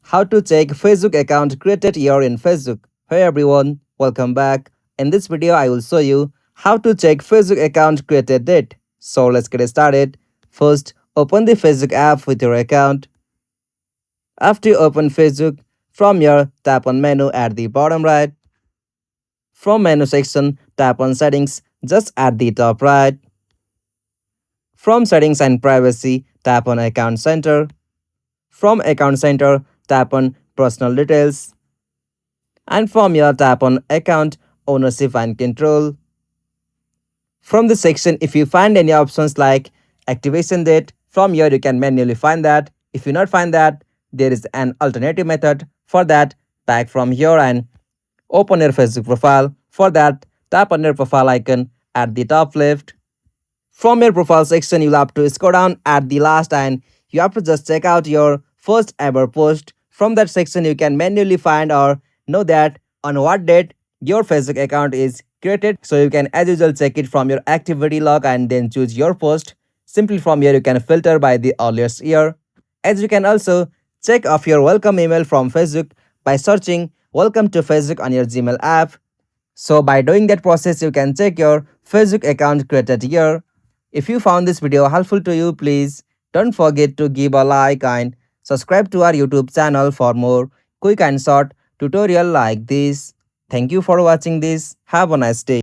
How to check Facebook account created year in Facebook. Hey everyone, welcome back. In this video, I will show you how to check Facebook account created date. So let's get started. First, open the Facebook app with your account. After you open Facebook, from here, tap on menu at the bottom right. From menu section, tap on settings just at the top right. From settings and privacy, tap on account center. From account center, tap on personal details. And from here, tap on account ownership and control. From this section, if you find any options like activation date, from here you can manually find that. If you not find that, there is an alternative method. For that, back from here and open your Facebook profile. For that, tap on your profile icon at the top left. From your profile section, you'll have to scroll down at the last and you have to just check out your first ever post. From that section, you can manually find or know that on what date your Facebook account is created. So you can as usual check it from your activity log and then choose your post. Simply from here, you can filter by the earliest year. As you can also check off your welcome email from Facebook by searching welcome to Facebook on your Gmail app. So by doing that process, you can check your Facebook account created year. If you found this video helpful to you, please don't forget to give a like and subscribe to our YouTube channel for more quick and short tutorial like this. Thank you for watching this. Have a nice day.